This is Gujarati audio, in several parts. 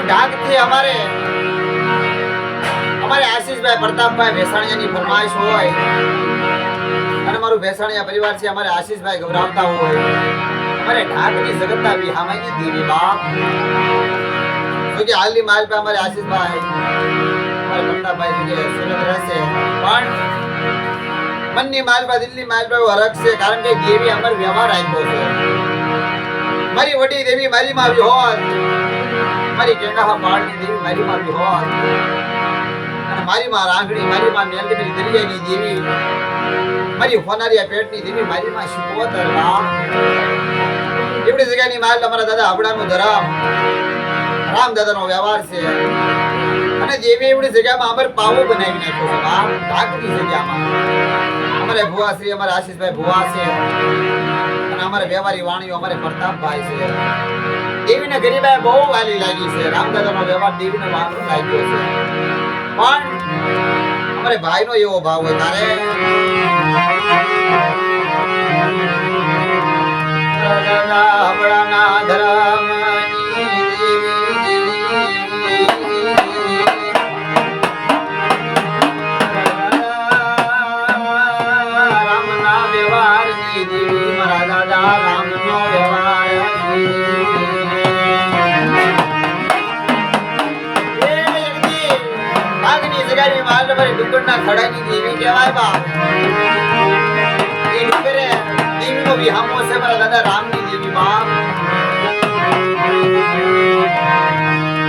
ડાકથી અમારે આશીષભાઈ પ્રતાપભાઈ ભેસાણિયાની ફરમાઈશ હોય અને મારું ભેસાણિયા પરિવાર છે અમારે આશીષભાઈ ગૌરાવતા હોય અમારે ઢાકની જગતના વિહામાની દેવી બાપ તો કે હાલની માલ પર અમારે આશીષભાઈ અમારે પ્રતાપભાઈ જે સુરત રહેશે પણ મનની માલ પર દિલ્હી માલ પર હરક છે કારણ કે દેવી અમાર વ્યવહાર આપ્યો છે મારી વડી દેવી મારી માં વિહોર મારી કેકાહા પાડની દેવી મારી માં વિહોર અને મારી માં રાંગણી મારી માં મેલડી મારી દરિયાની દેવી મારી હોનારિયા પેટની દેવી મારી માં શિકોતર રામ એવડી જગ્યાની માલ અમારા દાદા આપડાનો ધરામ રામ દાદાનો વ્યવહાર છે અને દેવી એવડી જગ્યામાં અમર પાવો બનાવી નાખ્યો છે બાપ ઢાકની જગ્યામાં અમારે ભુવા શ્રી અમારા આશીષભાઈ ભુવા છે અને અમારે વ્યવહારી વાણીઓ અમારે પ્રતાપભાઈ છે દેવીને ગરીબાઈ બહુ વાલી લાગી છે રામદાદાનો વ્યવહાર દેવીને વાલો લાગ્યો છે પણ અમારે ભાઈનો એવો ભાવ હોય તારે આપણાના ધર્મની રામના વ્યવહારની દેવી મારા દાદા રામનો વ્યવહાર ડુંગરના ખડાની દેવી કહેવાય બા એ ડુંગરે દેવીનો વિહામો છે મારા દાદા રામની દેવી બાપ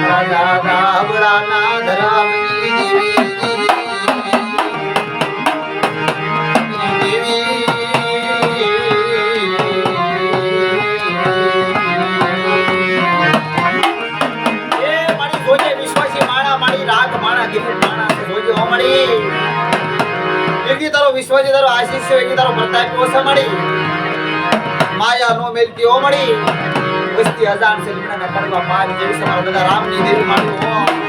મારા દાદા આપણાના ધર્મની દેવી વિશ્વજી તારો આશીષ છે તારો પ્રતાપ ઓછા મળી માયા નો મેલતી ઓ મળી વસ્તી હજાર છે લીમડાના કડવા પાર જેવી છે મારા દાદા રામની દેવી મારી હો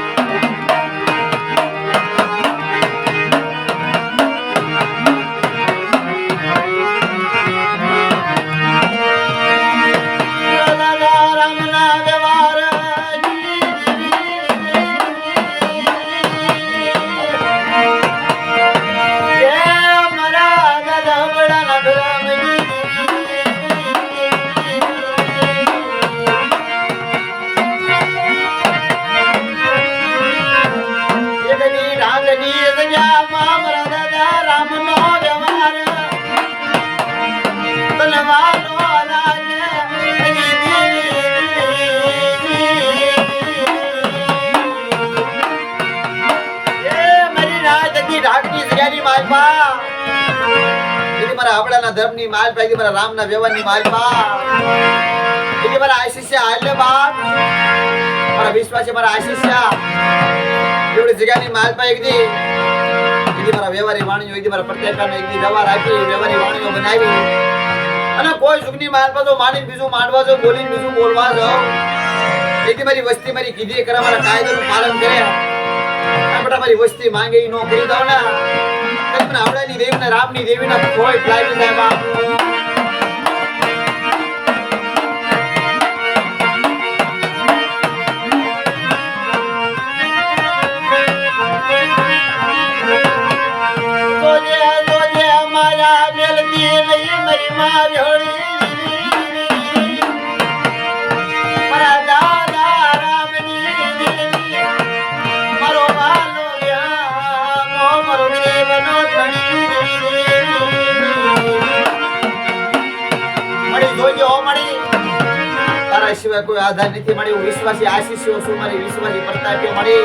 ધર્મની માલ પાઈ મારા રામના વ્યવહારની માલ પા એટલે મારા આશીષ આલે બાપ મારા વિશ્વાસ મારા આશીષ એવડી જગ્યાની માલ પાઈ એકદી એટલે મારા વ્યવહારી વાણીઓ એકદી મારા પ્રત્યેકનો એકદી વ્યવહાર આપી વ્યવહારી વાણીઓ બનાવી અને કોઈ સુખની માલ પર તો માની બીજું માંડવા જો બોલીને બીજું બોલવા જો એકદી મારી વસ્તી મારી કીધી કરે મારા કાયદાનું પાલન કરે આ બેટા મારી વસ્તી માંગે ઈ નો કરી દો ને તમને આવડાની દેવીના રામની દેવીના કોઈ ફ્લાઈટ જાય બાપ જોજે માયા મેલતી નહીં મારી માં ભોળી મારા દાદા રામની દેવી મારો વાલો વ્યામો મારો દેવનો સિવાય કોઈ આધાર નથી મળી હું વિશ્વાસી આશીષીઓ છું મારી વિશ્વાસી પ્રતાપીઓ મળી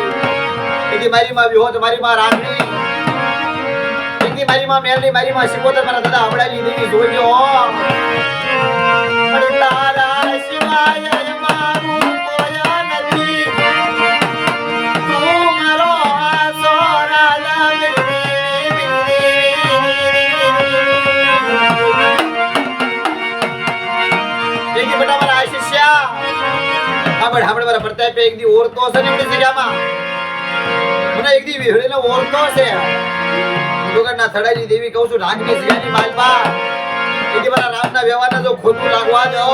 એથી મારી માં વિહોત મારી માં રાગણી એથી મારી માં મેલડી મારી માં શિકોતર મારા દાદા આવડાની દેવી જોજો મળી તારા સિવાય મારું કોઈ નથી તું મારો આસો રાજા એથી બેટા મારા આશીષિયા આપણે મારા પ્રતાપ એક દી ઓરતો છે ને એની જગ્યામાં મને એક દી વિહળીને ઓરતો છે ડુંગરના થડાની દેવી કહું છું રાગની જગ્યાની માલપા એથી મારા રામના વ્યવહારને જો ખોટું લાગવા દો,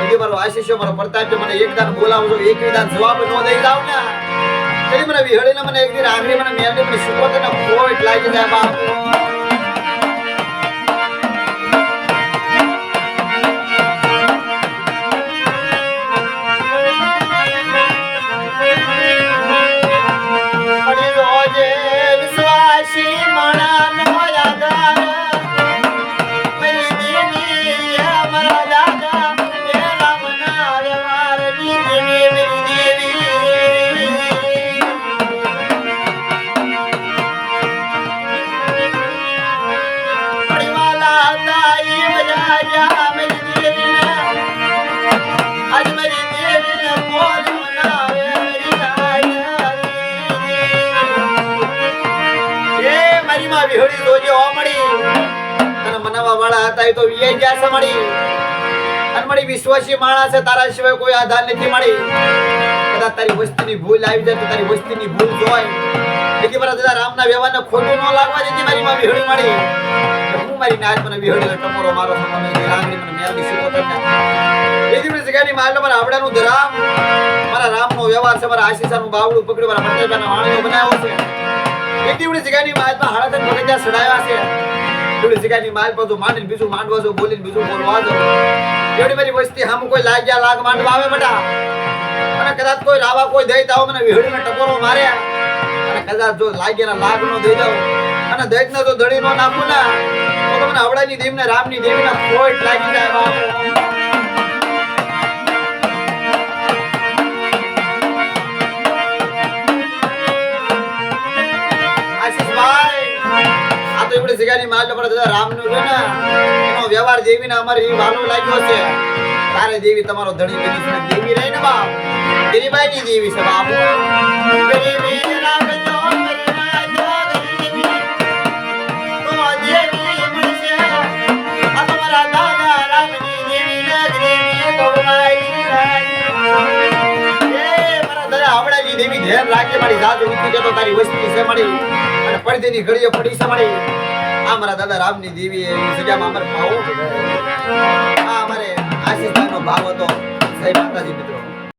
એથી મારો આશીષો મારો પ્રતાપ મને એક દાન બોલાવજો, એક દાન જવાબ ન દઈ જાવ ને, તેની મને વિહળીને મને એક દિન આંગળી મને મેરડી મને સુકોતને ખોટ લાગી જાય બાપ. વિહળી જોજે ઓ મળી તને મનાવા વાળા હતા એ તો વિયે ગયા છે મળી, અને મળી વિશ્વાસી માણસ છે, તારા સિવાય કોઈ આધાર નથી મળી. કદાચ તારી વસ્તીની ભૂલ આવી જાય તો તારી વસ્તીની ભૂલ જોય, એટલે મારા દાદા રામના વ્યવહારને ખોટું ન લાગવા જેથી મારી માં વિહળી મળી. હું મારી નાજ મને વિહળી ટમોરો મારો તમે રાંગડી મને મેરડી સુકોતર એથી મને જગ્યાની માલ મારા આવડાનું ધરામ મારા રામનો વ્યવહાર છે, મારા આશીષાનું બાવડું પકડી મારા પટેલના વાણીઓ બનાવ્યો છે. એવી જગ્યાની માલમાં હાડા તક બગીચા સડાવ્યા છે, એવી જગ્યાની માલ પર માંડીને બીજું માંડવા જો, બોલીને બીજું બોલવા જો, એવડી મારી વસ્તી હામું કોઈ લાગ્યા લાગ માંડવા આવે બેટા, અને કદાચ કોઈ રાવા કોઈ દઈ દાવ મને વિહળીને ટપોરો માર્યા, અને કદાચ જો લાગ્યાના લાગ નો દઈ દઉં અને દૈતને જો દડી નો નાખું ના તો તમને આવડાની દેવીને રામની દેવીના ખોટ લાગી જાય બાપ. જગ્યાની માલ પર દાદા રામનું છે ને એનો વ્યવહાર દેવીને અમારે એ વાલો લાગ્યો છે. તારે દેવી તમારો ધણી બની છે, દેવી રહી ને બાપ, તેરી બાઈની દેવી છે બાપ. દેવી રામ જો દેવી તો દેવી મળશે, આ તમારા દાદા રામની દેવી ને દેવી ભગવાઈ એ મારા દાદા આવડાની દેવી ધ્યાન રાખે મારી જાત ઉઠી જતો તારી વસ્તી છે મળી, અને પડદેની ઘડીએ પડી છે મળી. મારા દાદા રામની દેવી જગ્યામાં અમારે ભાવ, અમારે આશીષભાઈનો ભાવ હતો. જય માતાજી મિત્રો.